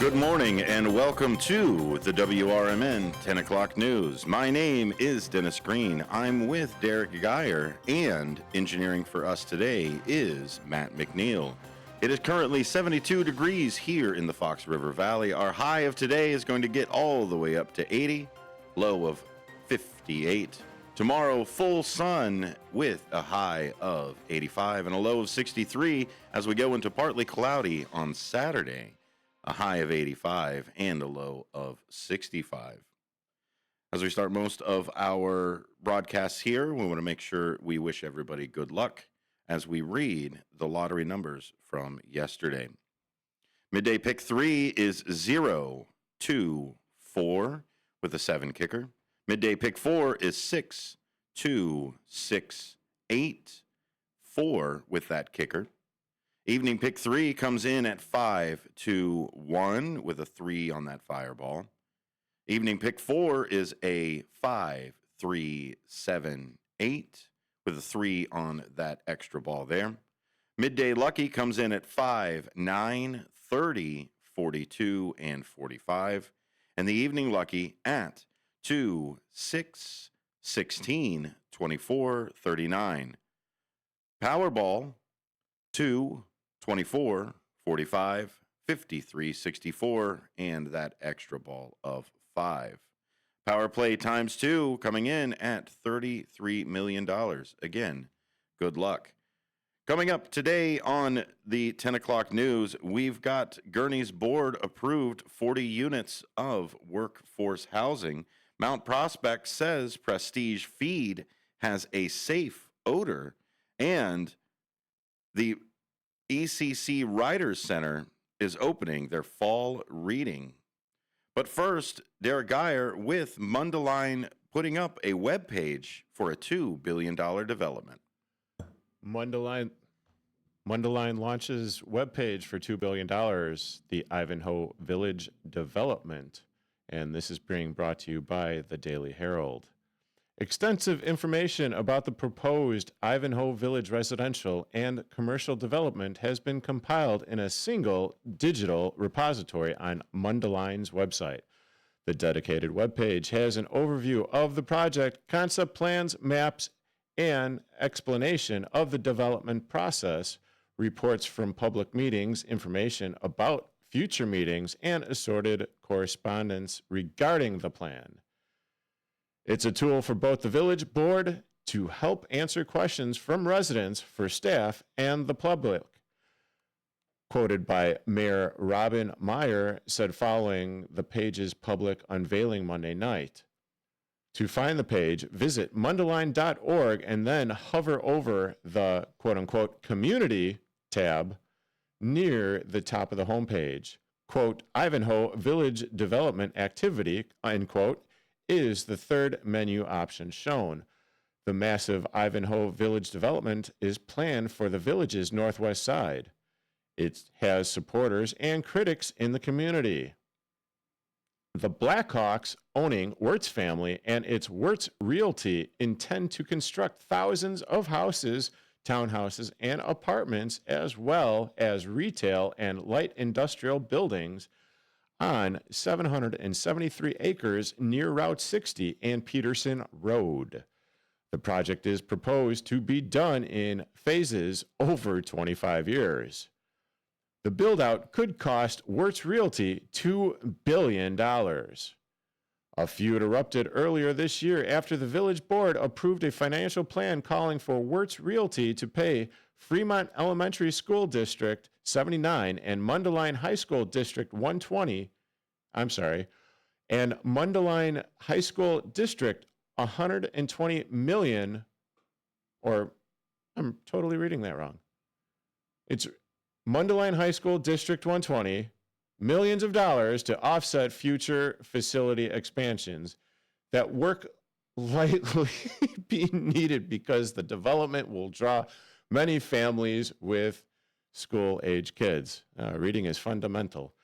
Good morning and welcome to the WRMN 10 o'clock news. My name is Dennis Green. I'm with Derek Geyer, and engineering for us today is Matt McNeil. It is currently 72 degrees here in the Fox River Valley. Our high of today is going to get all the way up to 80, low of 58. Tomorrow, full sun with a high of 85 and a low of 63 as we go into partly cloudy on Saturday. A high of 85 and a low of 65. As we start most of our broadcasts here, we want to make sure we wish everybody good luck as we read the lottery numbers from yesterday. Midday pick 3 is 0, 2, 4 with a 7 kicker. Midday pick 4 is 6, 2, 6, 8, 4 with that kicker. Evening pick 3 comes in at 5, 2, 1 with a 3 on that fireball. Evening pick 4 is a 5, 3, 7, 8 with a 3 on that extra ball there. Midday lucky comes in at 5, 9, 30, 42, and 45. And the evening lucky at 2, 6, 16, 24, 39. Powerball 2, 24, 45, 53, 64, and that extra ball of 5. Power play times 2 coming in at $33 million. Again, good luck. Coming up today on the 10 o'clock news, we've got Gurney's board approved 40 units of workforce housing. Mount Prospect says Prestige Feed has a safe odor, and the ECC Writers Center is opening their fall reading. But first, Derek Geyer with Mundelein putting up a web page for a $2 billion development. Mundelein launches webpage for $2 billion, the Ivanhoe Village development. And this is being brought to you by the Daily Herald. Extensive information about the proposed Ivanhoe Village residential and commercial development has been compiled in a single digital repository on Mundelein's website. The dedicated webpage has an overview of the project, concept plans, maps, and explanation of the development process, reports from public meetings, information about future meetings, and assorted correspondence regarding the plan. It's a tool for both the village board to help answer questions from residents, for staff, and the public. Quoted by Mayor Robin Meyer, said following the page's public unveiling Monday night. To find the page, visit mundelein.org and then hover over the quote-unquote community tab near the top of the homepage. Quote, Ivanhoe Village Development Activity, end quote, is the third menu option shown. The massive Ivanhoe Village development is planned for the village's northwest side. It has supporters and critics in the community. The Blackhawks, owning Wirtz family and its Wirtz Realty, intend to construct thousands of houses, townhouses, and apartments, as well as retail and light industrial buildings on 773 acres near Route 60 and Peterson Road. The project is proposed to be done in phases over 25 years. The build-out could cost Wirtz Realty $2 billion. A feud erupted earlier this year after the village board approved a financial plan calling for Wirtz Realty to pay Fremont Elementary School District 79 and Mundelein High School District 120, and Mundelein High School District $120 million, or I'm totally reading that wrong. It's Mundelein High School District 120, millions of dollars to offset future facility expansions that work likely be needed because the development will draw many families with school-age kids. Reading is fundamental.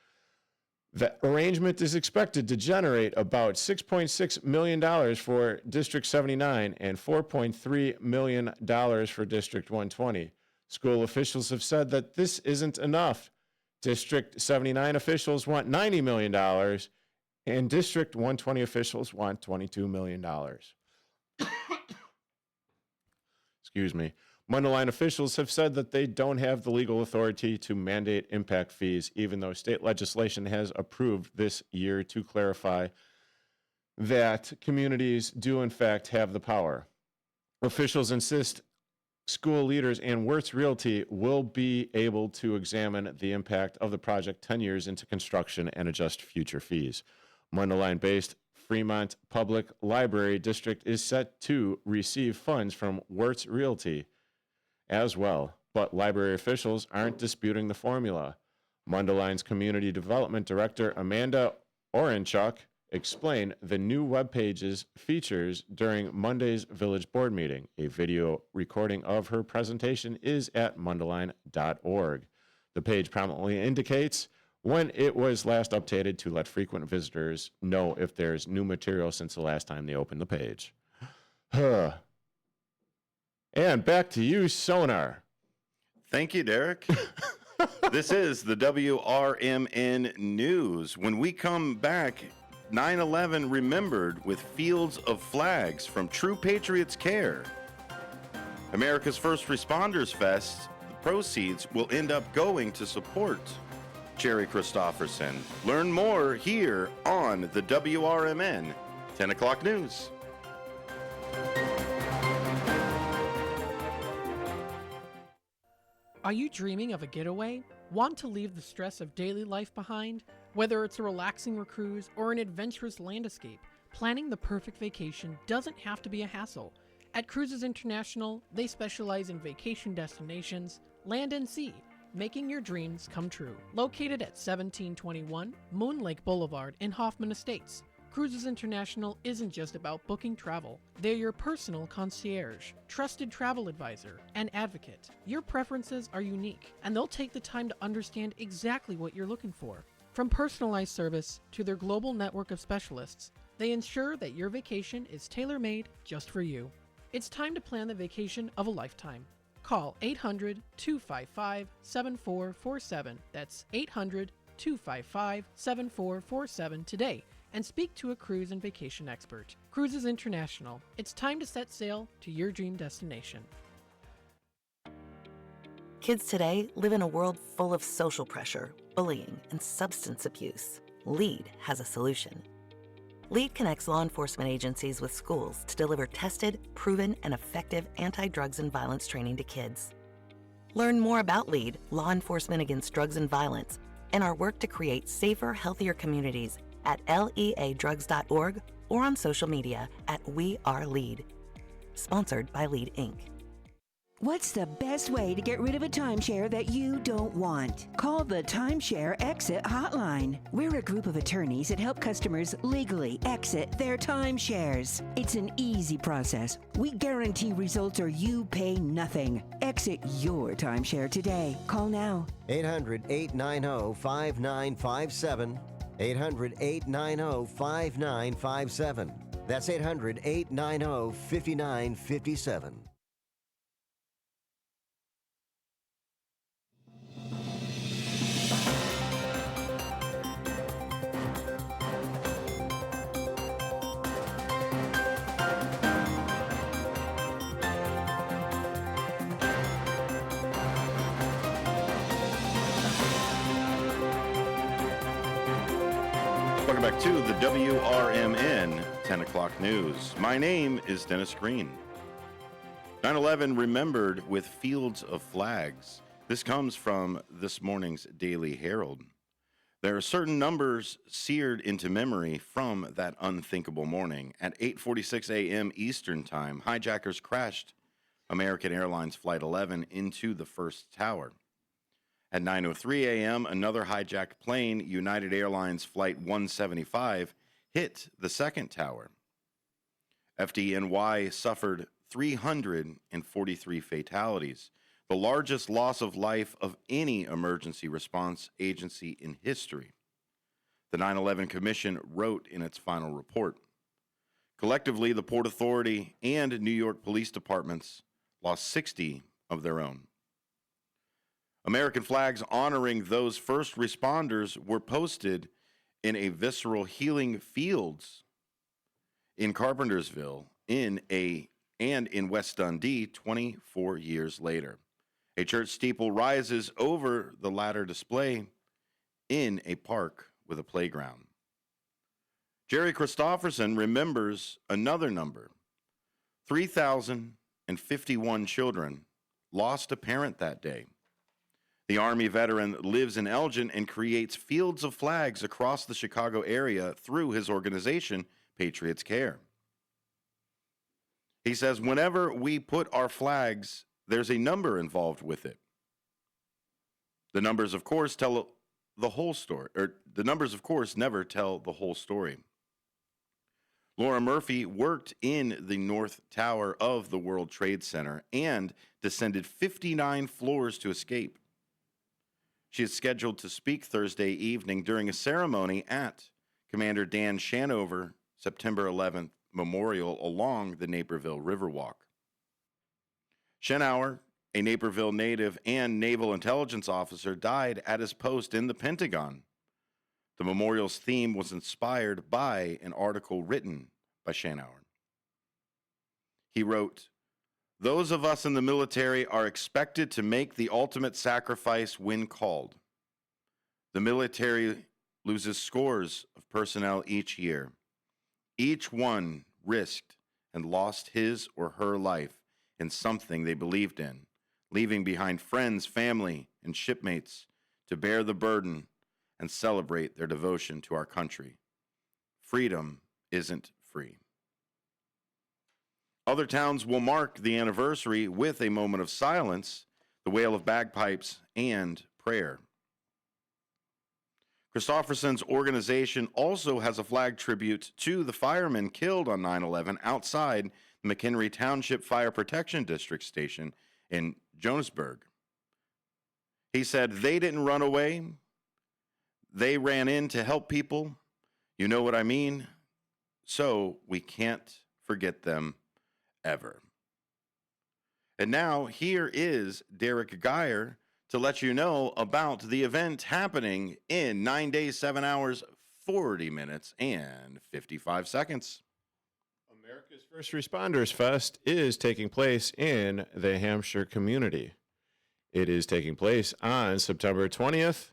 The arrangement is expected to generate about $6.6 million for District 79 and $4.3 million for District 120. School officials have said that this isn't enough District 79 officials want $90 million, and District 120 officials want $22 million. Excuse me. Mundelein officials have said that they don't have the legal authority to mandate impact fees, even though state legislation has approved this year to clarify that communities do, in fact, have the power. Officials insist school leaders and Wirtz Realty will be able to examine the impact of the project 10 years into construction and adjust future fees. Mundelein-based Fremont Public Library District is set to receive funds from Wirtz Realty as well, but library officials aren't disputing the formula. Mundelein's Community Development Director Amanda Orenchuk explained the new web page's features during Monday's village board meeting. A video recording of her presentation is at mundelein.org. The page prominently indicates when it was last updated to let frequent visitors know if there's new material since the last time they opened the page. And back to you, Sonar. Thank you, Derek. This is the WRMN News. When we come back, 9/11 remembered with fields of flags from True Patriots Care. America's First Responders Fest, the proceeds will end up going to support Jerry Christopherson. Learn more here on the WRMN 10 o'clock news. Are you dreaming of a getaway? Want to leave the stress of daily life behind? Whether it's a relaxing cruise or an adventurous land escape, planning the perfect vacation doesn't have to be a hassle. At Cruises International, they specialize in vacation destinations, land and sea, making your dreams come true. Located at 1721 Moon Lake Boulevard in Hoffman Estates, Cruises International isn't just about booking travel. They're your personal concierge, trusted travel advisor, and advocate. Your preferences are unique, and they'll take the time to understand exactly what you're looking for. From personalized service to their global network of specialists, they ensure that your vacation is tailor-made just for you. It's time to plan the vacation of a lifetime. Call 800-255-7447. That's 800-255-7447 today and speak to a cruise and vacation expert. Cruises International. It's time to set sail to your dream destination. Kids today live in a world full of social pressure, bullying, and substance abuse. LEAD has a solution. LEAD connects law enforcement agencies with schools to deliver tested, proven, and effective anti-drugs and violence training to kids. Learn more about LEAD, Law Enforcement Against Drugs and Violence, and our work to create safer, healthier communities at leadrugs.org or on social media at We Are LEAD. Sponsored by LEAD, Inc. What's the best way to get rid of a timeshare that you don't want? Call the Timeshare Exit Hotline. We're a group of attorneys that help customers legally exit their timeshares. It's an easy process. We guarantee results or you pay nothing. Exit your timeshare today. Call now. 800-890-5957. 800-890-5957. That's 800-890-5957. Welcome back to the WRMN 10 o'clock news. My name is Dennis Green. 9/11 remembered with fields of flags. This comes from this morning's Daily Herald. There are certain numbers seared into memory from that unthinkable morning. At 8:46 a.m. Eastern Time, hijackers crashed American Airlines Flight 11 into the first tower. At 9:03 a.m., another hijacked plane, United Airlines Flight 175, hit the second tower. FDNY suffered 343 fatalities, the largest loss of life of any emergency response agency in history. The 9/11 Commission wrote in its final report. Collectively, the Port Authority and New York police departments lost 60 of their own. American flags honoring those first responders were posted in a visceral healing fields in Carpentersville and in West Dundee 24 years later. A church steeple rises over the latter display in a park with a playground. Jerry Christofferson remembers another number. 3,051 children lost a parent that day. The Army veteran lives in Elgin and creates fields of flags across the Chicago area through his organization, Patriots Care. He says, whenever we put our flags, there's a number involved with it. The numbers, of course, tell the whole story, or the numbers, of course, never tell the whole story. Laura Murphy worked in the North Tower of the World Trade Center and descended 59 floors to escape. She is scheduled to speak Thursday evening during a ceremony at Commander Dan Shanover September 11th Memorial along the Naperville Riverwalk. Schenauer, a Naperville native and naval intelligence officer, died at his post in the Pentagon. The memorial's theme was inspired by an article written by Schenauer. He wrote, "Those of us in the military are expected to make the ultimate sacrifice when called. The military loses scores of personnel each year. Each one risked and lost his or her life in something they believed in, leaving behind friends, family, and shipmates to bear the burden and celebrate their devotion to our country. Freedom isn't free." Other towns will mark the anniversary with a moment of silence, the wail of bagpipes, and prayer. Christofferson's organization also has a flag tribute to the firemen killed on 9/11 outside the McHenry Township Fire Protection District station in Jonesburg. He said, "They didn't run away. They ran in to help people. You know what I mean? So we can't forget them ever." And now here is Derek Geyer to let you know about the event happening in 9 days, 7 hours, 40 minutes, and 55 seconds. America's First Responders Fest is taking place in the Hampshire community. It is taking place on September 20th,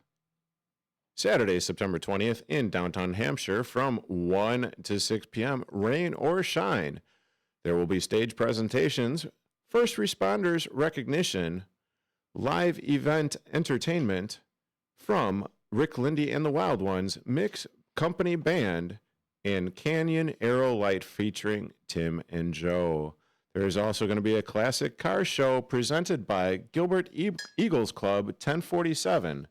Saturday, September 20th, in downtown Hampshire from 1 to 6 p.m., rain or shine. There will be stage presentations, first responders recognition, live event entertainment from Rick Lindy and the Wild Ones, Mix Company Band, and Canyon Aero Light featuring Tim and Joe. There is also going to be a classic car show presented by Gilbert Eagles Club 1047,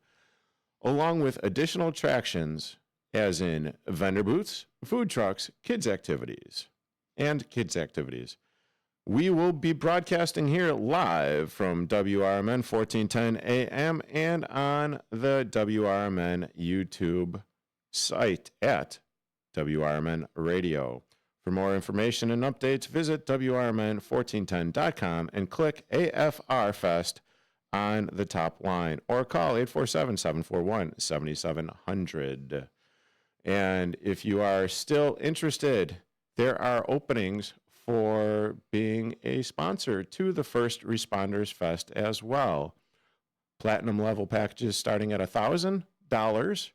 along with additional attractions, as in vendor booths, food trucks, kids activities. We will be broadcasting here live from WRMN 1410 AM and on the WRMN YouTube site at WRMN Radio. For more information and updates, visit WRMN1410.com and click AFR Fest on the top line or call 847-741-7700. And if you are still interested, there are openings for being a sponsor to the First Responders Fest as well. Platinum level packages starting at $1,000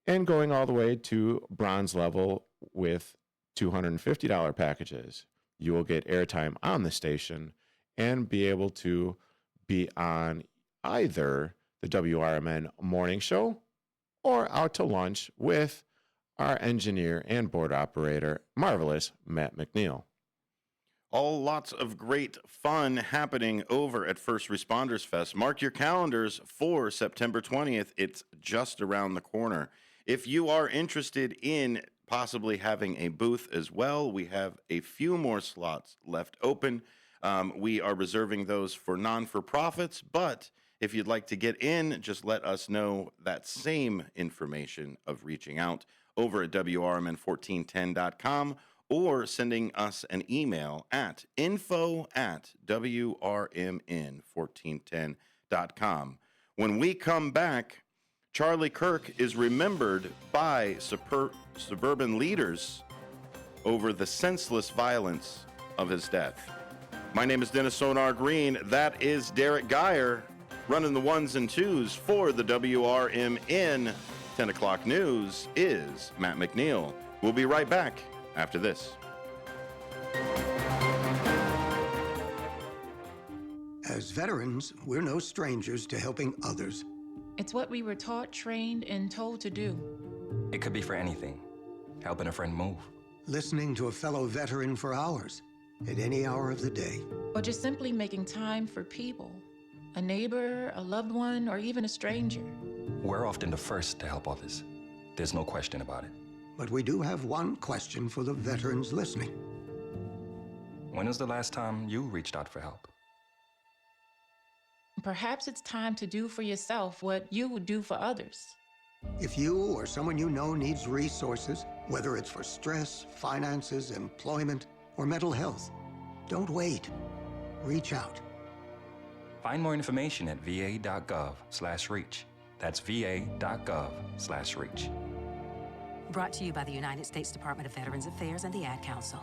and going all the way to bronze level with $250 packages. You will get airtime on the station and be able to be on either the WRMN morning show or out to lunch with our engineer and board operator, marvelous Matt McNeil. Lots of great fun happening over at First Responders Fest. Mark your calendars for September 20th. It's just around the corner. If you are interested in possibly having a booth as well, we have a few more slots left open. We are reserving those for non-for-profits, but if you'd like to get in, just let us know that same information of reaching out over at WRMN1410.com or sending us an email at info@WRMN1410.com. When we come back, Charlie Kirk is remembered by suburban leaders over the senseless violence of his death. My name is Dennis Sonar Green. That is Derek Geyer running the ones and twos for the WRMN 10 o'clock news is Matt McNeil. We'll be right back after this. As veterans, we're no strangers to helping others. It's what we were taught, trained, and told to do. It could be for anything. Helping a friend move. Listening to a fellow veteran for hours, at any hour of the day. Or just simply making time for people. A neighbor, a loved one, or even a stranger. We're often the first to help others. There's no question about it. But we do have one question for the veterans listening. When was the last time you reached out for help? Perhaps it's time to do for yourself what you would do for others. If you or someone you know needs resources, whether it's for stress, finances, employment, or mental health, don't wait. Reach out. Find more information at va.gov/reach. That's va.gov/reach. Brought to you by the United States Department of Veterans Affairs and the Ad Council.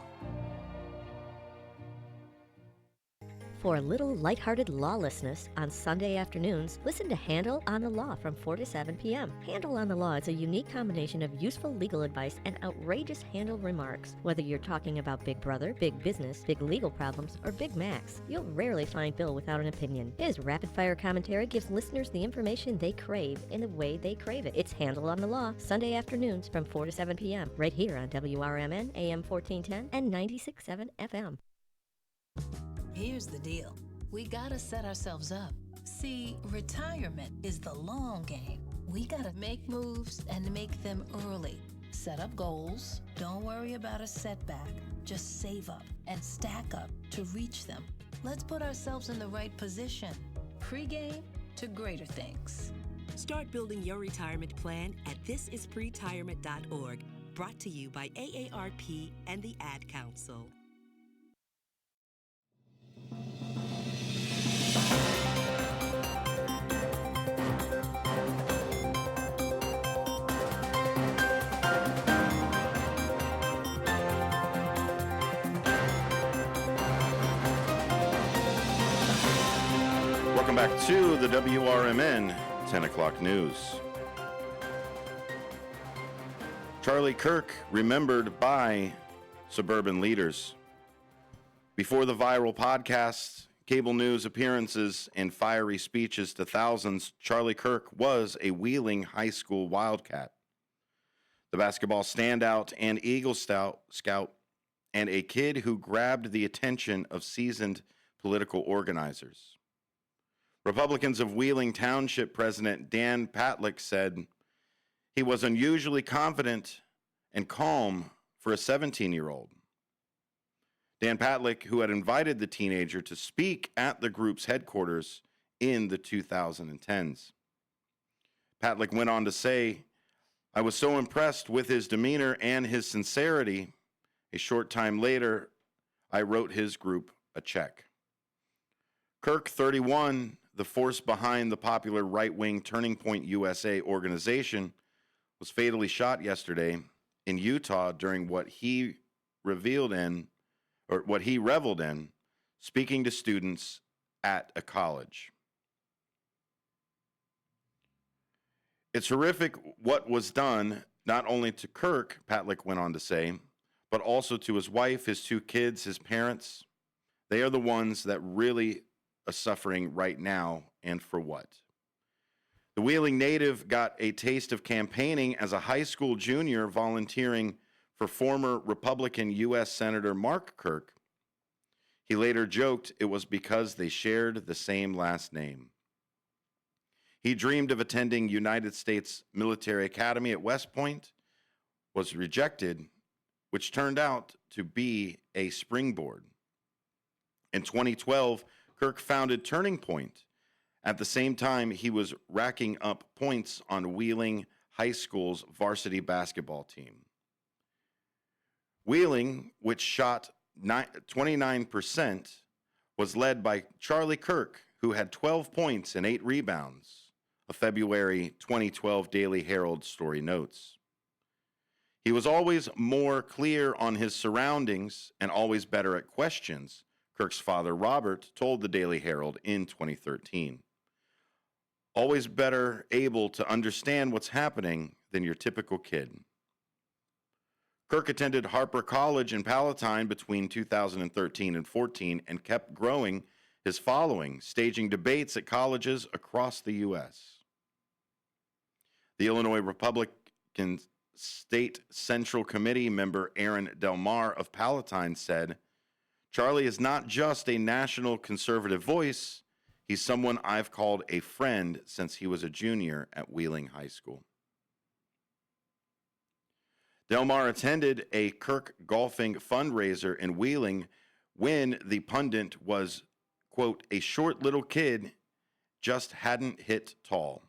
For a little lighthearted lawlessness on Sunday afternoons, listen to Handle on the Law from 4 to 7 p.m. Handle on the Law is a unique combination of useful legal advice and outrageous handle remarks. Whether you're talking about Big Brother, big business, big legal problems, or Big Macs, you'll rarely find Bill without an opinion. His rapid-fire commentary gives listeners the information they crave in the way they crave it. It's Handle on the Law, Sunday afternoons from 4 to 7 p.m. right here on WRMN, AM 1410 and 96.7 FM. Here's the deal. We gotta set ourselves up. See, retirement is the long game. We gotta make moves and make them early. Set up goals. Don't worry about a setback. Just save up and stack up to reach them. Let's put ourselves in the right position. Pre-game to greater things. Start building your retirement plan at thisispretirement.org. Brought to you by AARP and the Ad Council. Welcome back to the WRMN 10 o'clock news. Charlie Kirk remembered by suburban leaders. Before the viral podcasts, cable news appearances, and fiery speeches to thousands, Charlie Kirk was a Wheeling High School Wildcat. The basketball standout and Eagle Scout, and a kid who grabbed the attention of seasoned political organizers. Republicans of Wheeling Township President Dan Patlick said he was unusually confident and calm for a 17-year-old. Dan Patlick, who had invited the teenager to speak at the group's headquarters in the 2010s. Patlick went on to say, "I was so impressed with his demeanor and his sincerity. A short time later, I wrote his group a check." Kirk, 31, the force behind the popular right-wing Turning Point USA organization, was fatally shot yesterday in Utah during what he reveled in, speaking to students at a college. It's horrific what was done, not only to Kirk, Patlick went on to say, but also to his wife, his two kids, his parents. They are the ones that really are suffering right now, and for what? The Wheeling native got a taste of campaigning as a high school junior, volunteering for former Republican U.S. Senator Mark Kirk. He later joked it was because they shared the same last name. He dreamed of attending United States Military Academy at West Point, was rejected, which turned out to be a springboard. In 2012, Kirk founded Turning Point. At the same time, he was racking up points on Wheeling High School's varsity basketball team. Wheeling, which shot 29%, was led by Charlie Kirk, who had 12 points and 8 rebounds. a February 2012 Daily Herald story notes. He was always more clear on his surroundings and always better at questions, Kirk's father, Robert, told the Daily Herald in 2013. Always better able to understand what's happening than your typical kid. Kirk attended Harper College in Palatine between 2013 and 14 and kept growing his following, staging debates at colleges across the U.S. The Illinois Republican State Central Committee member Aaron Delmar of Palatine said, "Charlie is not just a national conservative voice, he's someone I've called a friend since he was a junior at Wheeling High School." Delmar attended a Kirk golfing fundraiser in Wheeling when the pundit was, quote, "a short little kid, just hadn't hit tall."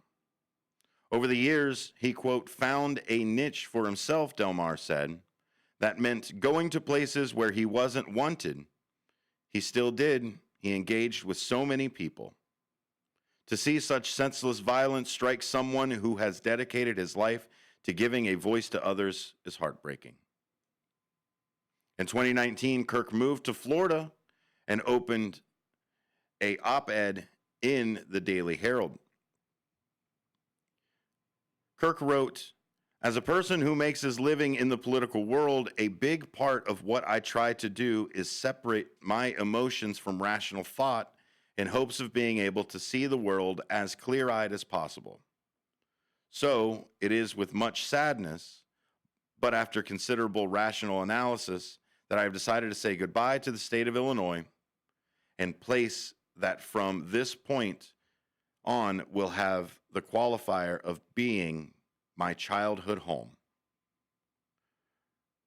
Over the years, he, quote, "found a niche for himself," Delmar said. That meant going to places where he wasn't wanted. He still did. He engaged with so many people. To see such senseless violence strike someone who has dedicated his life to giving a voice to others is heartbreaking. In 2019, Kirk moved to Florida and opened an op-ed in the Daily Herald. Kirk wrote, "As a person who makes his living in the political world, a big part of what I try to do is separate my emotions from rational thought in hopes of being able to see the world as clear-eyed as possible. So it is with much sadness, but after considerable rational analysis, that I have decided to say goodbye to the state of Illinois and place that from this point on will have the qualifier of being my childhood home."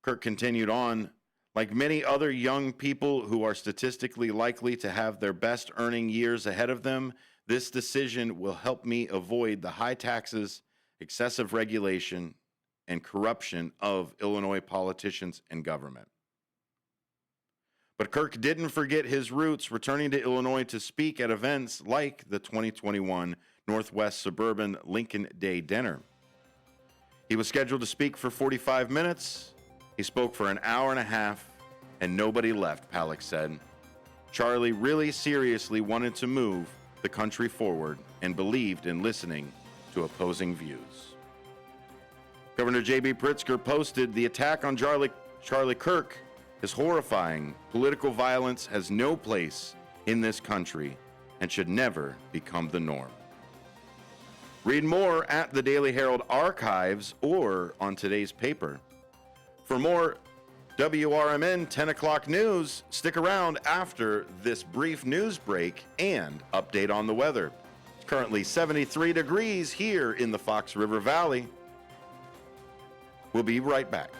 Kirk continued on, "Like many other young people who are statistically likely to have their best earning years ahead of them, this decision will help me avoid the high taxes, excessive regulation, and corruption of Illinois politicians and government." But Kirk didn't forget his roots, returning to Illinois to speak at events like the 2021 Northwest Suburban Lincoln Day Dinner. He was scheduled to speak for 45 minutes. He spoke for an hour and a half, and nobody left, Palak said. Charlie really seriously wanted to move the country forward and believed in listening to opposing views. Governor J.B. Pritzker posted, "The attack on Charlie Kirk is horrifying. Political violence has no place in this country and should never become the norm." Read more at the Daily Herald archives or on today's paper. For more WRMN 10 o'clock news, stick around after this brief news break and update on the weather. It's currently 73 degrees here in the Fox River Valley. We'll be right back.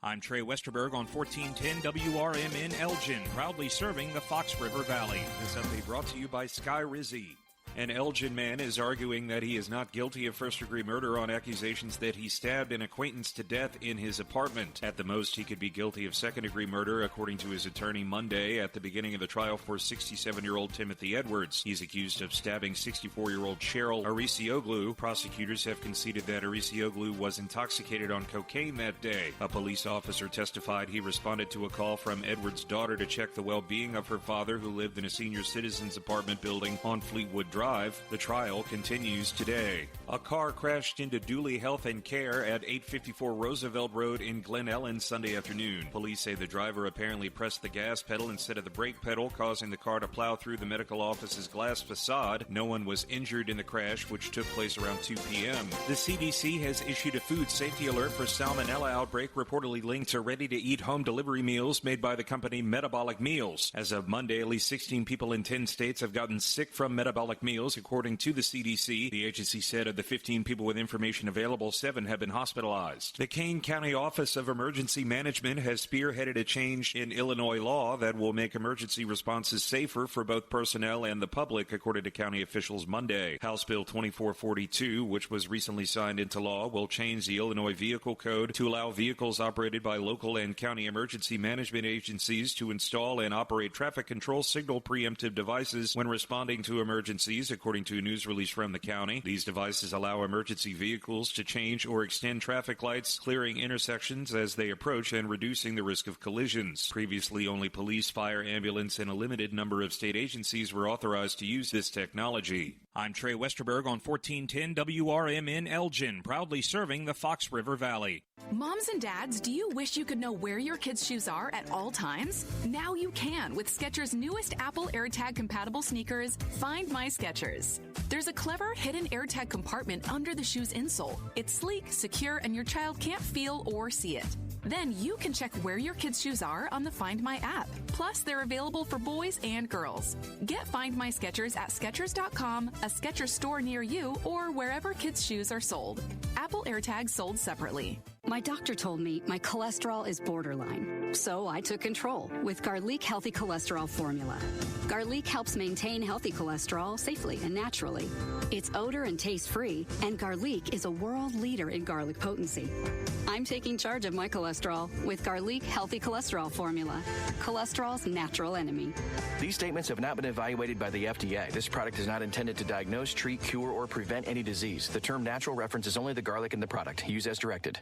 I'm Trey Westerberg on 1410 WRMN Elgin, proudly serving the Fox River Valley. This update brought to you by Sky Rizzi. An Elgin man is arguing that he is not guilty of first-degree murder on accusations that he stabbed an acquaintance to death in his apartment. At the most, he could be guilty of second-degree murder, according to his attorney Monday at the beginning of the trial for 67-year-old Timothy Edwards. He's accused of stabbing 64-year-old Cheryl Arisioglu. Prosecutors have conceded that Arisioglu was intoxicated on cocaine that day. A police officer testified he responded to a call from Edwards' daughter to check the well-being of her father, who lived in a senior citizens apartment building on Fleetwood Drive. The trial continues today. A car crashed into Dooley Health and Care at 854 Roosevelt Road in Glen Ellen Sunday afternoon. Police say the driver apparently pressed the gas pedal instead of the brake pedal, causing the car to plow through the medical office's glass facade. No one was injured in the crash, which took place around 2 p.m. The CDC has issued a food safety alert for salmonella outbreak reportedly linked to ready-to-eat home delivery meals made by the company Metabolic Meals. As of Monday, at least 16 people in 10 states have gotten sick from Metabolic Meals. meals, according to the CDC. The agency said of the 15 people with information available, 7 have been hospitalized. The Kane County Office of Emergency Management has spearheaded a change in Illinois law that will make emergency responses safer for both personnel and the public, according to county officials Monday. House Bill 2442, which was recently signed into law, will change the Illinois Vehicle Code to allow vehicles operated by local and county emergency management agencies to install and operate traffic control signal preemptive devices when responding to emergencies, according to a news release from the county. These devices allow emergency vehicles to change or extend traffic lights, clearing intersections as they approach and reducing the risk of collisions. Previously, only police, fire, ambulance, and a limited number of state agencies were authorized to use this technology. I'm Trey Westerberg on 1410 WRMN Elgin, proudly serving the Fox River Valley. Moms and dads, do you wish you could know where your kids' shoes are at all times? Now you can with Skechers' newest Apple AirTag compatible sneakers, Find My Skechers. There's a clever hidden AirTag compartment under the shoe's insole. It's sleek, secure, and your child can't feel or see it. Then you can check where your kids' shoes are on the Find My app. Plus, they're available for boys and girls. Get Find My Skechers at Skechers.com, a Skechers store near you, or wherever kids' shoes are sold. Apple AirTags sold separately. My doctor told me my cholesterol is borderline, so I took control with Garlic Healthy Cholesterol Formula. Garlic helps maintain healthy cholesterol safely and naturally. It's odor and taste-free, and Garlic is a world leader in garlic potency. I'm taking charge of my cholesterol with Garlic Healthy Cholesterol Formula, cholesterol's natural enemy. These statements have not been evaluated by the FDA. This product is not intended to diagnose, treat, cure, or prevent any disease. The term natural references only the garlic in the product. Use as directed.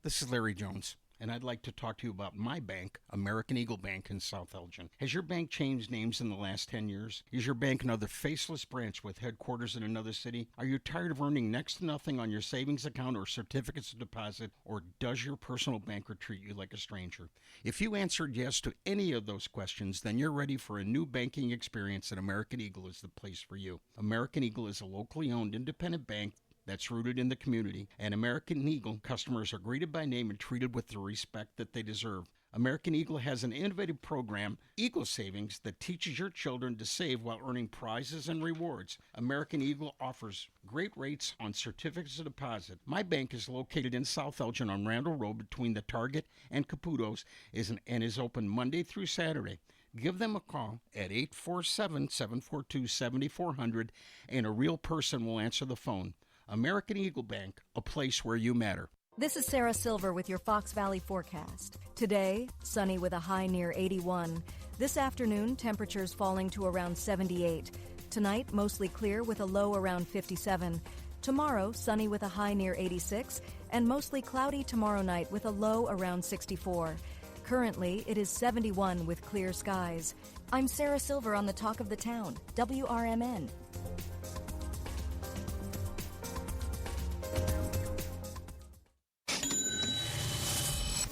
This is Larry Jones, and I'd like to talk to you about my bank, American Eagle Bank in South Elgin. Has your bank changed names in the last 10 years? Is your bank another faceless branch with headquarters in another city? Are you tired of earning next to nothing on your savings account or certificates of deposit, or does your personal banker treat you like a stranger? If you answered yes to any of those questions, then you're ready for a new banking experience, and American Eagle is the place for you. American Eagle is a locally owned independent bank that's rooted in the community, and American Eagle customers are greeted by name and treated with the respect that they deserve. American Eagle has an innovative program, Eagle Savings, that teaches your children to save while earning prizes and rewards. American Eagle offers great rates on certificates of deposit. My bank is located in South Elgin on Randall Road between the Target and Caputo's and is open Monday through Saturday. Give them a call at 847-742-7400, and a real person will answer the phone. American Eagle Bank, a place where you matter. This is Sarah Silver with your Fox Valley forecast. Today, sunny with a high near 81. This afternoon, temperatures falling to around 78. Tonight, mostly clear with a low around 57. Tomorrow, sunny with a high near 86, and mostly cloudy tomorrow night with a low around 64. Currently, it is 71 with clear skies. I'm Sarah Silver on the Talk of the Town, WRMN.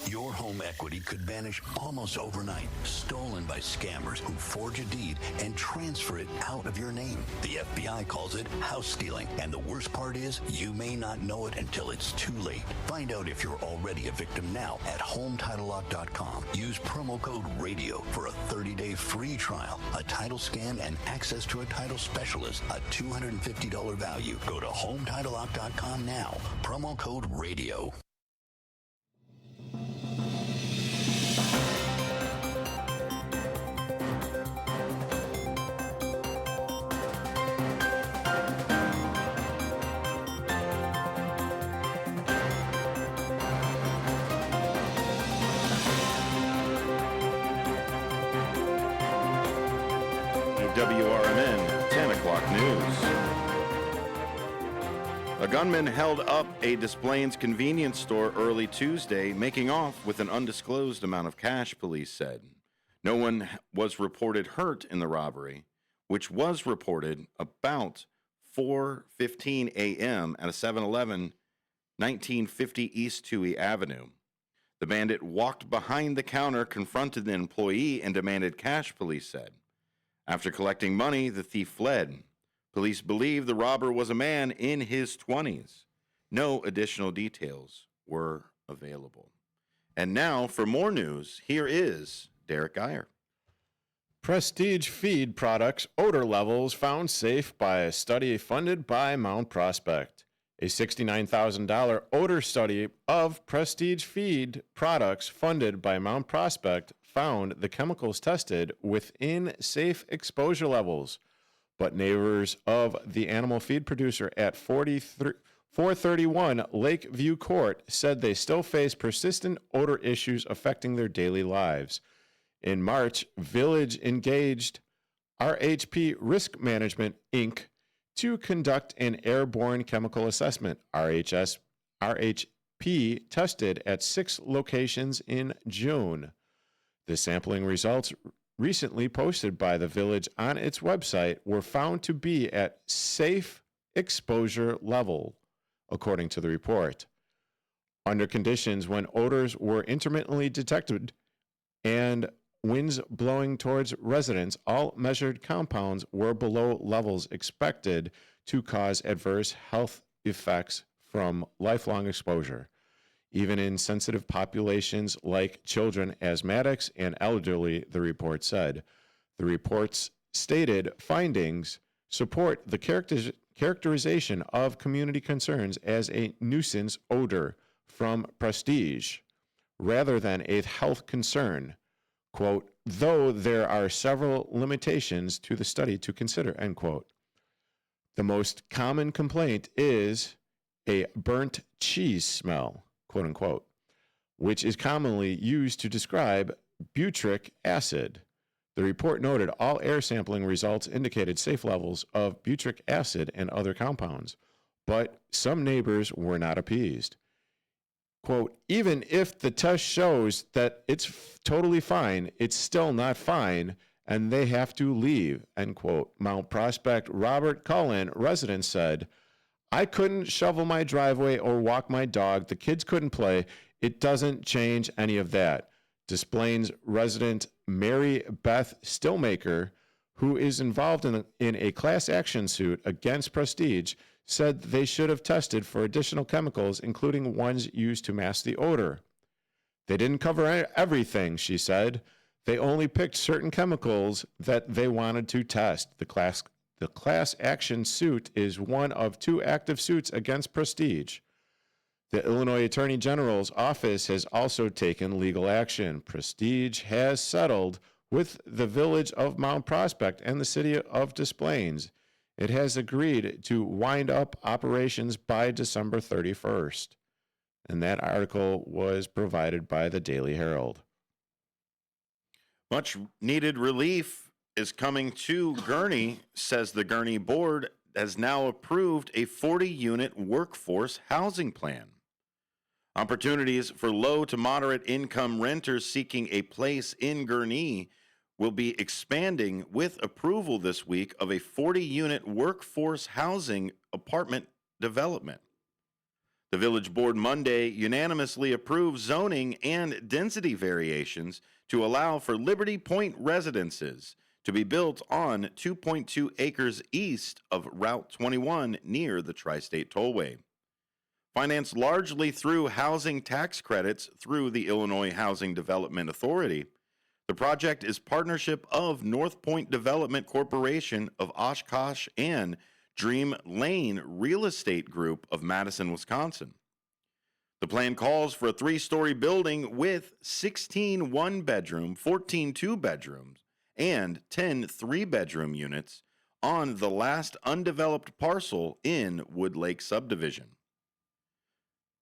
Your home equity could vanish almost overnight, stolen by scammers who forge a deed and transfer it out of your name. The FBI calls it house stealing, and the worst part is you may not know it until it's too late. Find out if you're already a victim now at HomeTitleLock.com. Use promo code RADIO for a 30-day free trial, a title scan, and access to a title specialist, a $250 value. Go to HomeTitleLock.com now. Promo code RADIO. WRMN 10 o'clock news. A gunman held up a Des Plaines convenience store early Tuesday, making off with an undisclosed amount of cash, police said. No one was reported hurt in the robbery, which was reported about 4:15 a.m. at a 7-Eleven, 1950 East Toohey Avenue. The bandit walked behind the counter, confronted the employee, and demanded cash, police said. After collecting money, the thief fled. Police believe the robber was a man in his 20s. No additional details were available. And now, for more news, here is Derek Geyer. Prestige feed products odor levels found safe by a study funded by Mount Prospect. A $69,000 odor study of Prestige feed products funded by Mount Prospect found the chemicals tested within safe exposure levels, but neighbors of the animal feed producer at 431 Lakeview Court said they still face persistent odor issues affecting their daily lives. In March, Village engaged RHP Risk Management, Inc. to conduct an airborne chemical assessment. RHP tested at 6 locations in June. The sampling results recently posted by the Village on its website were found to be at safe exposure level, according to the report. Under conditions when odors were intermittently detected and winds blowing towards residents, all measured compounds were below levels expected to cause adverse health effects from lifelong exposure, even in sensitive populations like children, asthmatics, and elderly, the report said. The report's stated findings support the characterization of community concerns as a nuisance odor from Prestige rather than a health concern. Quote, though there are several limitations to the study to consider, end quote. The most common complaint is a burnt cheese smell, quote unquote, which is commonly used to describe butyric acid. The report noted all air sampling results indicated safe levels of butyric acid and other compounds, but some neighbors were not appeased. Quote, even if the test shows that it's totally fine, it's still not fine, and they have to leave, end quote. Mount Prospect Robert Cullen, resident, said, I couldn't shovel my driveway or walk my dog. The kids couldn't play. It doesn't change any of that. Des Plaines resident Mary Beth Stillmaker, who is involved in a class action suit against Prestige, said they should have tested for additional chemicals, including ones used to mask the odor. They didn't cover everything, she said. They only picked certain chemicals that they wanted to test. The class action suit is one of 2 active suits against Prestige. The Illinois Attorney General's office has also taken legal action. Prestige has settled with the Village of Mount Prospect and the City of Des Plaines. It has agreed to wind up operations by December 31st. And that article was provided by the Daily Herald. Much needed relief is coming to Gurnee, says the Gurnee Board has now approved a 40-unit workforce housing plan. Opportunities for low to moderate income renters seeking a place in Gurnee will be expanding with approval this week of a 40-unit workforce housing apartment development. The Village Board Monday unanimously approved zoning and density variations to allow for Liberty Point residences to be built on 2.2 acres east of Route 21 near the Tri-State Tollway. Financed largely through housing tax credits through the Illinois Housing Development Authority, the project is partnership of North Point Development Corporation of Oshkosh and Dream Lane Real Estate Group of Madison, Wisconsin. The plan calls for a 3-story building with 16 one-bedroom, 14 two-bedrooms, and 10 three-bedroom units on the last undeveloped parcel in Wood Lake subdivision.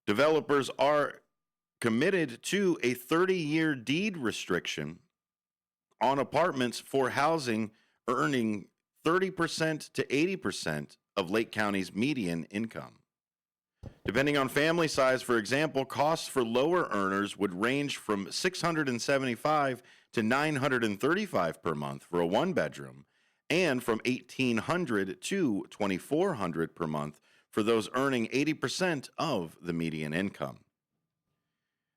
Developers are committed to a 30-year deed restriction on apartments for housing earning 30% to 80% of Lake County's median income. Depending on family size, for example, costs for lower earners would range from $675 to $935 per month for a one-bedroom, and from $1,800 to $2,400 per month for those earning 80% of the median income.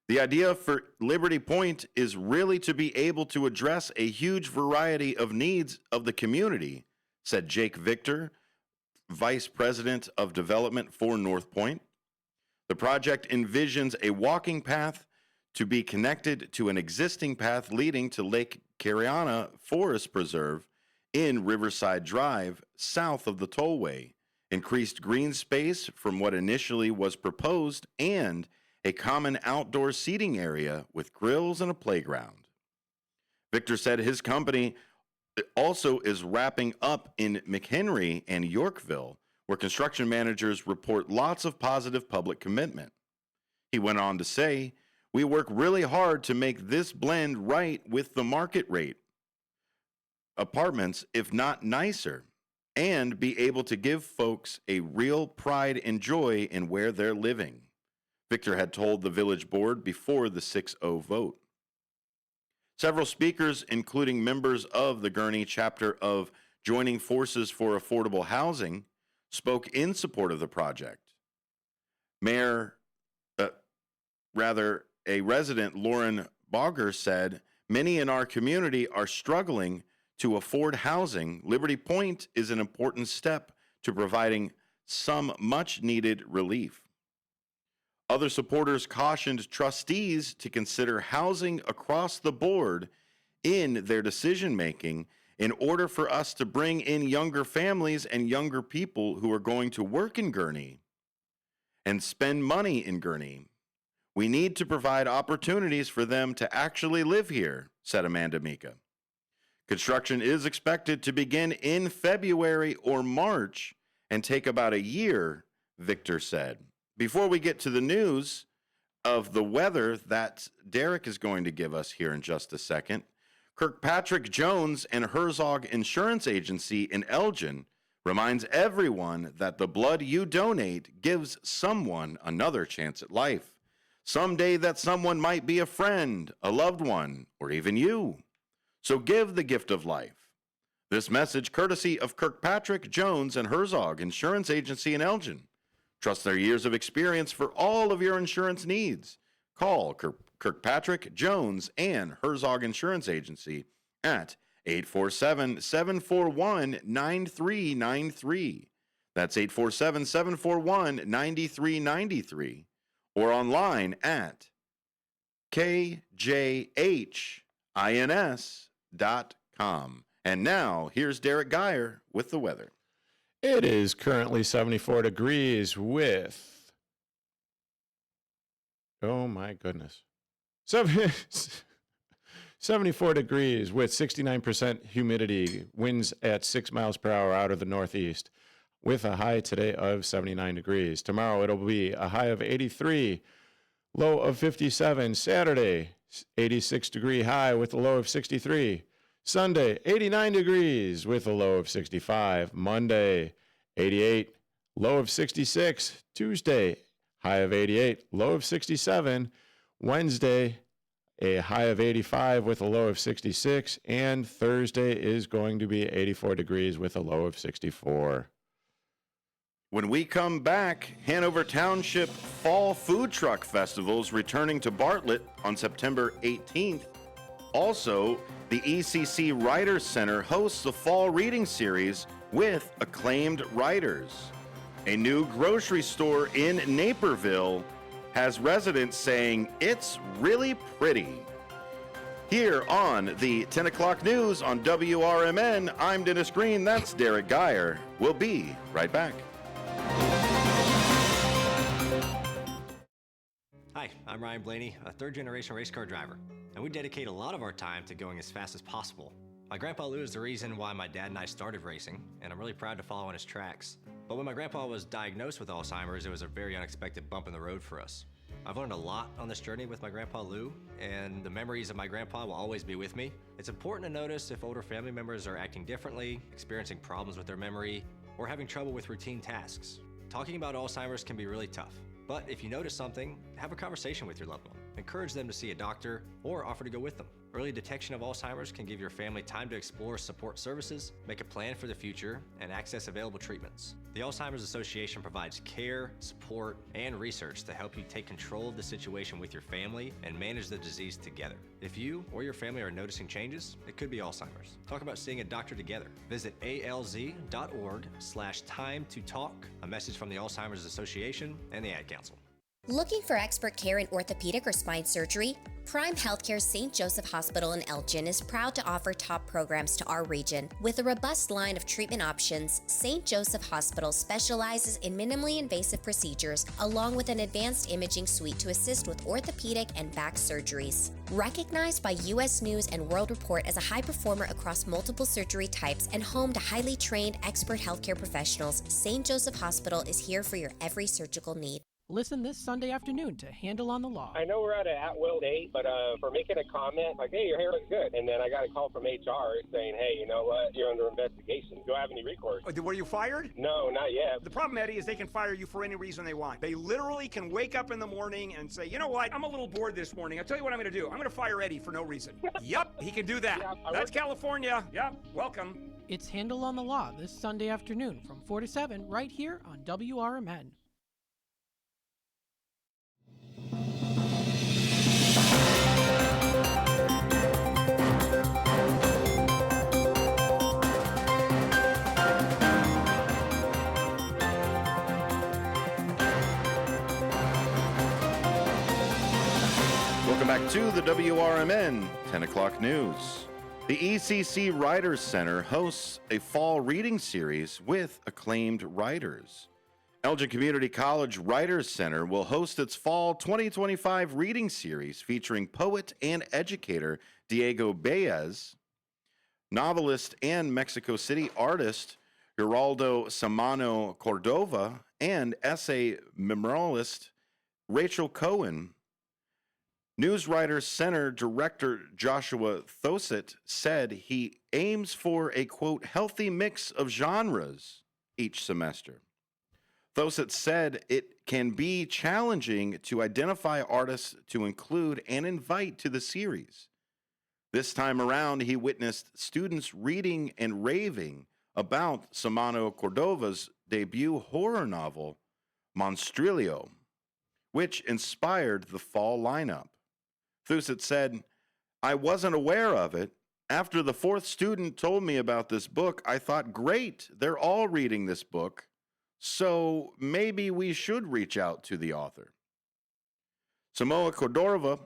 The idea for Liberty Point is really to be able to address a huge variety of needs of the community, said Jake Victor, Vice President of Development for North Point. The project envisions a walking path to be connected to an existing path leading to Lake Cariana Forest Preserve in Riverside Drive, south of the tollway, increased green space from what initially was proposed, and a common outdoor seating area with grills and a playground. Victor said his company also is wrapping up in McHenry and Yorkville, where construction managers report lots of positive public commitment. He went on to say, "We work really hard to make this blend right with the market rate apartments, if not nicer, and be able to give folks a real pride and joy in where they're living," Victor had told the village board before the 6-0 vote. Several speakers, including members of the Gurnee chapter of Joining Forces for Affordable Housing, spoke in support of the project. A resident, Lauren Bogger, said, "Many in our community are struggling to afford housing. Liberty Point is an important step to providing some much-needed relief." Other supporters cautioned trustees to consider housing across the board in their decision-making in order for us to bring in younger families and younger people who are going to work in Gurnee and spend money in Gurnee. "We need to provide opportunities for them to actually live here," said Amanda Mika. Construction is expected to begin in February or March and take about a year, Victor said. Before we get to the news of the weather that Derek is going to give us here in just a second, Kirkpatrick Jones and Herzog Insurance Agency in Elgin reminds everyone that the blood you donate gives someone another chance at life. Someday that someone might be a friend, a loved one, or even you. So give the gift of life. This message courtesy of Kirkpatrick Jones and Herzog Insurance Agency in Elgin. Trust their years of experience for all of your insurance needs. Call Kirkpatrick Jones and Herzog Insurance Agency at 847-741-9393. That's 847-741-9393. Or online at kjhins.com. And now, here's Derek Geyer with the weather. It is currently 74 degrees with, oh my goodness, 74 degrees with 69% humidity, winds at 6 miles per hour out of the northeast, with a high today of 79 degrees. Tomorrow it'll be a high of 83, low of 57. Saturday, 86-degree high with a low of 63. Sunday, 89 degrees with a low of 65. Monday, 88, low of 66. Tuesday, high of 88, low of 67. Wednesday, a high of 85 with a low of 66. And Thursday is going to be 84 degrees with a low of 64. When we come back, Hanover Township Fall Food Truck Festival's returning to Bartlett on September 18th. Also, the ECC Writers Center hosts a fall reading series with acclaimed writers. A new grocery store in Naperville has residents saying it's really pretty. Here on the 10 o'clock news on WRMN, I'm Dennis Green, that's Derek Geyer. We'll be right back. Hi, I'm Ryan Blaney, a third-generation race car driver, and we dedicate a lot of our time to going as fast as possible. My grandpa Lou is the reason why my dad and I started racing, and I'm really proud to follow in his tracks. But when my grandpa was diagnosed with Alzheimer's, it was a very unexpected bump in the road for us. I've learned a lot on this journey with my grandpa Lou, and the memories of my grandpa will always be with me. It's important to notice if older family members are acting differently, experiencing problems with their memory, or having trouble with routine tasks. Talking about Alzheimer's can be really tough. But if you notice something, have a conversation with your loved one. Encourage them to see a doctor or offer to go with them. Early detection of Alzheimer's can give your family time to explore support services, make a plan for the future, and access available treatments. The Alzheimer's Association provides care, support, and research to help you take control of the situation with your family and manage the disease together. If you or your family are noticing changes, it could be Alzheimer's. Talk about seeing a doctor together. Visit alz.org/time to talk. A message from the Alzheimer's Association and the Ad Council. Looking for expert care in orthopedic or spine surgery? Prime Healthcare's St. Joseph Hospital in Elgin is proud to offer top programs to our region. With a robust line of treatment options, St. Joseph Hospital specializes in minimally invasive procedures along with an advanced imaging suite to assist with orthopedic and back surgeries. Recognized by U.S. News and World Report as a high performer across multiple surgery types and home to highly trained expert healthcare professionals, St. Joseph Hospital is here for your every surgical need. Listen this Sunday afternoon to Handle on the Law. I know we're at an at-will date, but for making a comment, like, hey, your hair looks good. And then I got a call from HR saying, hey, you know what, you're under investigation. Do I have any recourse? Were you fired? No, not yet. The problem, Eddie, is they can fire you for any reason they want. They literally can wake up in the morning and say, you know what, I'm a little bored this morning. I'll tell you what I'm going to do. I'm going to fire Eddie for no reason. Yep, he can do that. Yeah, that's California. Yep, welcome. It's Handle on the Law this Sunday afternoon from 4 to 7 right here on WRMN. Welcome back to the WRMN 10 o'clock news. The ECC Writers Center hosts a fall reading series with acclaimed writers. Elgin Community College Writers Center will host its fall 2025 reading series featuring poet and educator Diego Baez, novelist and Mexico City artist Geraldo Samano Cordova, and essay memorialist Rachel Cohen. News Writers Center Director Joshua Thosit said he aims for a, quote, healthy mix of genres each semester. Thosit said it can be challenging to identify artists to include and invite to the series. This time around, he witnessed students reading and raving about Samano Cordova's debut horror novel, Monstrillo, which inspired the fall lineup. Thosit said, I wasn't aware of it. After the fourth student told me about this book, I thought, great, they're all reading this book, so maybe we should reach out to the author. Samoa Cordova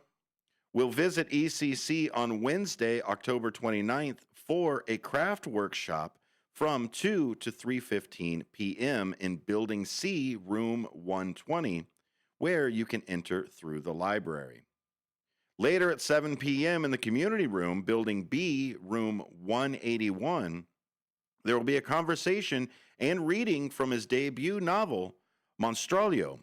will visit ECC on Wednesday, October 29th for a craft workshop from 2 to 3:15 p.m. in Building C, Room 120, where you can enter through the library. Later at 7 p.m. in the community room, Building B, Room 181, there will be a conversation and reading from his debut novel, Monstrillo.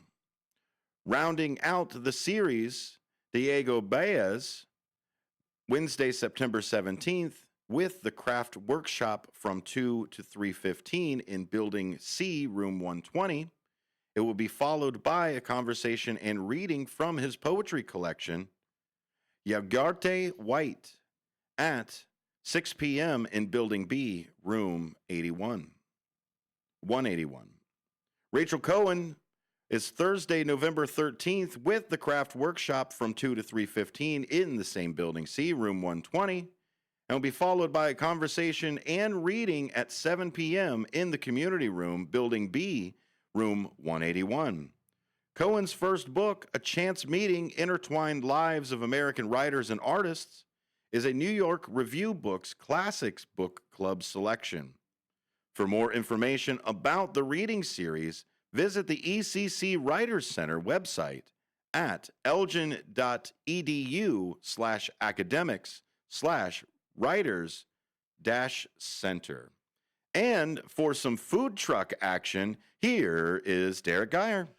Rounding out the series, Diego Baez, Wednesday, September 17th, with the craft workshop from 2 to 3:15 in Building C, Room 120. It will be followed by a conversation and reading from his poetry collection, Yagarte White, at 6 p.m. in Building B, Room 181. Rachel Cohen is Thursday, November 13th with the craft workshop from 2 to 3:15 in the same Building C, Room 120, and will be followed by a conversation and reading at 7 p.m. in the community room, Building B, Room 181. Cohen's first book, A Chance Meeting, Intertwined Lives of American Writers and Artists, is a New York Review Books Classics Book Club selection. For more information about the reading series, visit the ECC Writers Center website at elgin.edu/academics/writers-center. And for some food truck action, here is Derek Geyer.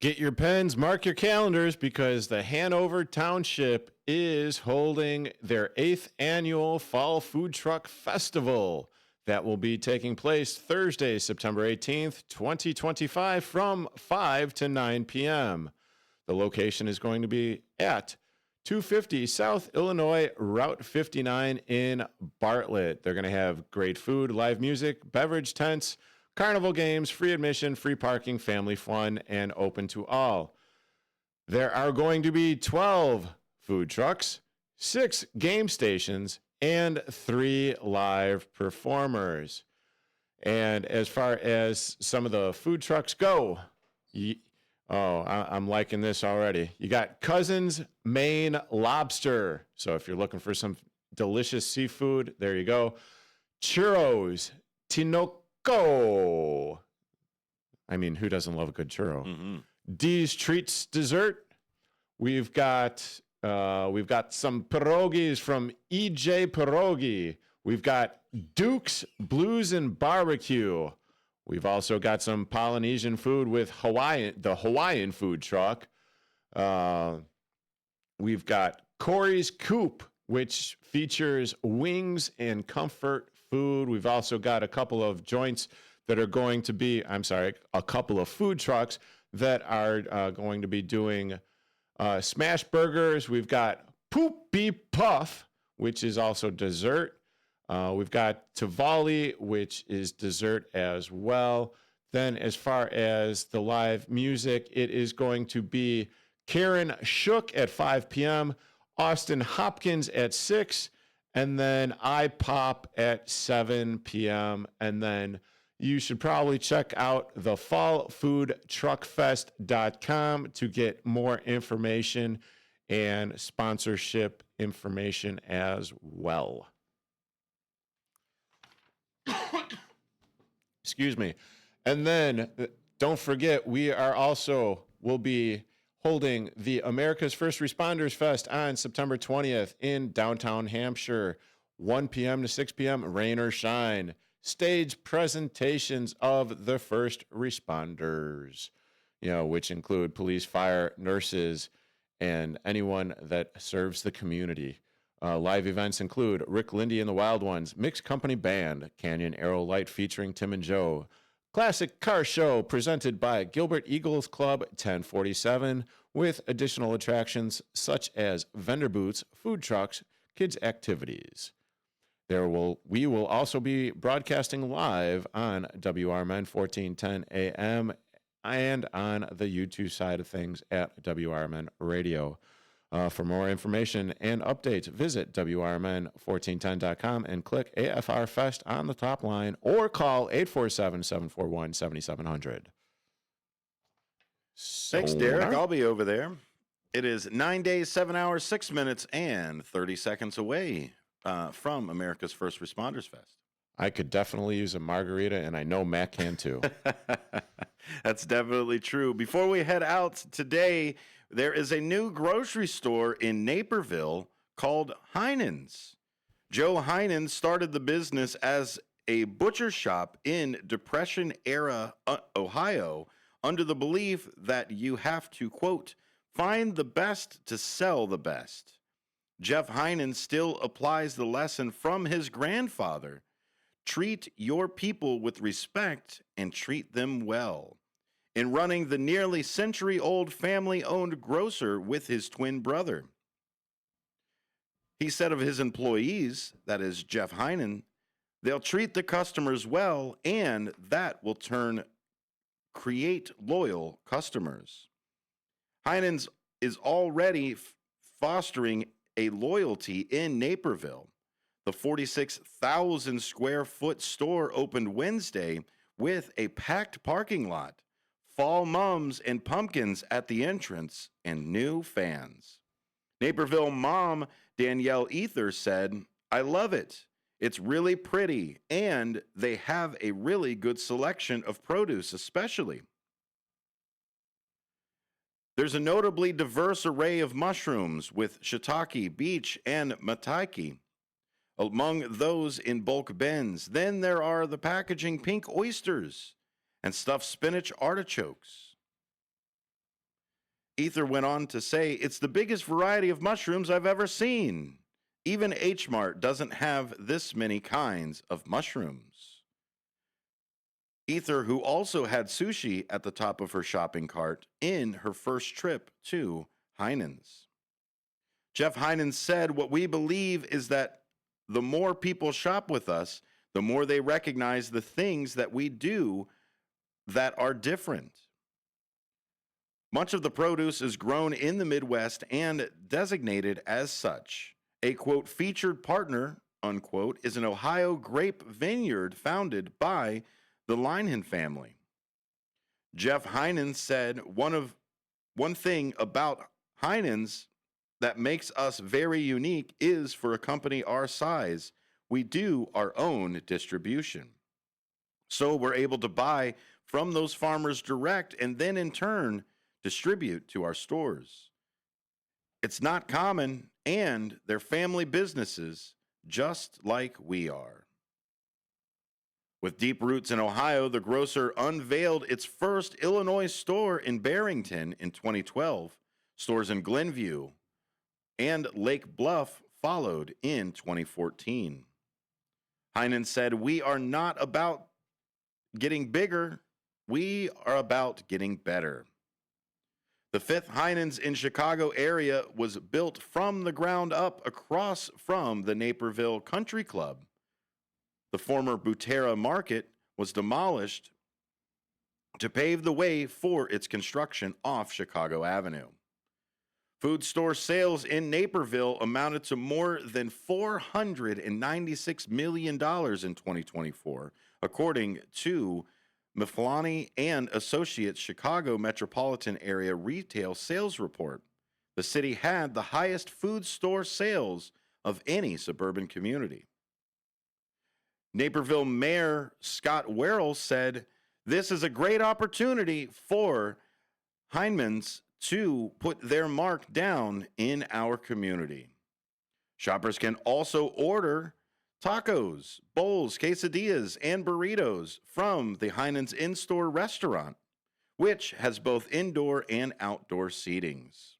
Get your pens, mark your calendars, because the Hanover Township is holding their 8th annual Fall Food Truck Festival. That will be taking place Thursday, September 18th, 2025, from 5 to 9 p.m. The location is going to be at 250 South Illinois Route 59 in Bartlett. They're going to have great food, live music, beverage tents, carnival games, free admission, free parking, family fun, and open to all. There are going to be 12 food trucks, 6 game stations, and 3 live performers. And as far as some of the food trucks go, Oh, I'm liking this already. You got Cousins Maine Lobster. So if you're looking for some delicious seafood, there you go. Churros Tinoco. I mean, who doesn't love a good churro? Mm-hmm. D's Treats Dessert. We've got some pierogies from EJ Pierogi. We've got Duke's Blues and Barbecue. We've also got some Polynesian food with the Hawaiian food truck. We've got Corey's Coop, which features wings and comfort food. We've also got a couple of joints that are going to be, a couple of food trucks that are going to be doing smash burgers. We've got Poopy Puff, which is also dessert. We've got Tavali, which is dessert as well. Then as far as the live music, it is going to be Karen Shook at 5 p.m., Austin Hopkins at 6, and then iPop at 7 p.m. And then you should probably check out the fallfoodtruckfest.com to get more information and sponsorship information as well. Excuse me. And then don't forget, we'll be holding the America's First Responders Fest on September 20th in downtown Hampshire, 1 p.m. to 6 p.m., rain or shine. Stage presentations of the first responders, which include police, fire, nurses, and anyone that serves the community. Live events include Rick Lindy and the Wild Ones, Mixed Company Band, Canyon Arrow Light featuring Tim and Joe, Classic Car Show presented by Gilbert Eagles Club 1047, with additional attractions such as vendor booths, food trucks, kids' activities. We will also be broadcasting live on WRMN 1410 AM and on the YouTube side of things at WRMN Radio. For more information and updates, visit WRMN1410.com and click AFR Fest on the top line or call 847-741-7700. Thanks, Derek. I'll be over there. It is 9 days, 7 hours, 6 minutes, and 30 seconds away from America's First Responders Fest. I could definitely use a margarita, and I know Matt can too. That's definitely true. Before we head out today, there is a new grocery store in Naperville called Heinen's. Joe Heinen started the business as a butcher shop in Depression-era Ohio under the belief that you have to, quote, find the best to sell the best. Jeff Heinen still applies the lesson from his grandfather. Treat your people with respect and treat them well. In running the nearly century-old family-owned grocer with his twin brother. He said of his employees, that is Jeff Heinen, they'll treat the customers well, and that will create loyal customers. Heinen's is already fostering a loyalty in Naperville. The 46,000 square foot store opened Wednesday with a packed parking lot, fall mums and pumpkins at the entrance, and new fans. Naperville mom Danielle Ether said, I love it. It's really pretty, and they have a really good selection of produce, especially. There's a notably diverse array of mushrooms with shiitake, beech, and maitake among those in bulk bins. Then there are the packaging pink oysters and stuffed spinach artichokes. Ether went on to say, it's the biggest variety of mushrooms I've ever seen. Even H-Mart doesn't have this many kinds of mushrooms. Ether, who also had sushi at the top of her shopping cart in her first trip to Heinen's. Jeff Heinen said, what we believe is that the more people shop with us, the more they recognize the things that we do that are different. Much of the produce is grown in the Midwest and designated as such. A, quote, featured partner, unquote, is an Ohio grape vineyard founded by the Linehan family. Jeff Heinens said one thing about Heinens that makes us very unique is for a company our size, we do our own distribution. So we're able to buy from those farmers direct and then in turn distribute to our stores. It's not common, and they're family businesses just like we are. With deep roots in Ohio, the grocer unveiled its first Illinois store in Barrington in 2012. Stores in Glenview and Lake Bluff followed in 2014. Heinen said, "We are not about getting bigger. We are about getting better." The fifth Heinens in Chicago area was built from the ground up across from the Naperville Country Club. The former Butera Market was demolished to pave the way for its construction off Chicago Avenue. Food store sales in Naperville amounted to more than $496 million in 2024, according to Maflani and Associates Chicago Metropolitan Area Retail Sales Report. The city had the highest food store sales of any suburban community. Naperville Mayor Scott Werrell said, "This is a great opportunity for Heinmans to put their mark down in our community." Shoppers can also order tacos, bowls, quesadillas, and burritos from the Heinens in-store restaurant, which has both indoor and outdoor seatings.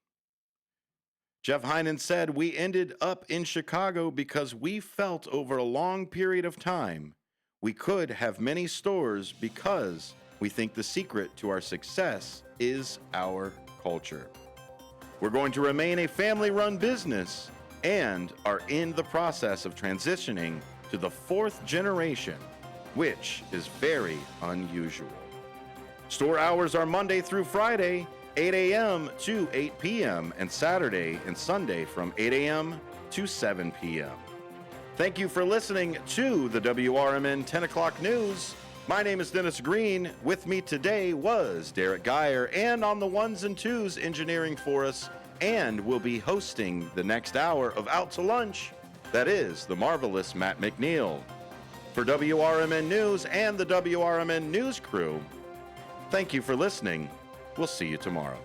Jeff Heinen said, "We ended up in Chicago because we felt over a long period of time we could have many stores because we think the secret to our success is our culture. We're going to remain a family-run business and are in the process of transitioning to the fourth generation, which is very unusual. Store hours are Monday through Friday, 8 a.m. to 8 p.m., and Saturday and Sunday from 8 a.m. to 7 p.m. Thank you for listening to the WRMN 10 o'clock news. My name is Dennis Green. With me today was Derek Geyer, and on the ones and twos engineering for us, and will be hosting the next hour of Out to Lunch. That is the marvelous Matt McNeil. For WRMN News and the WRMN News crew, thank you for listening. We'll see you tomorrow.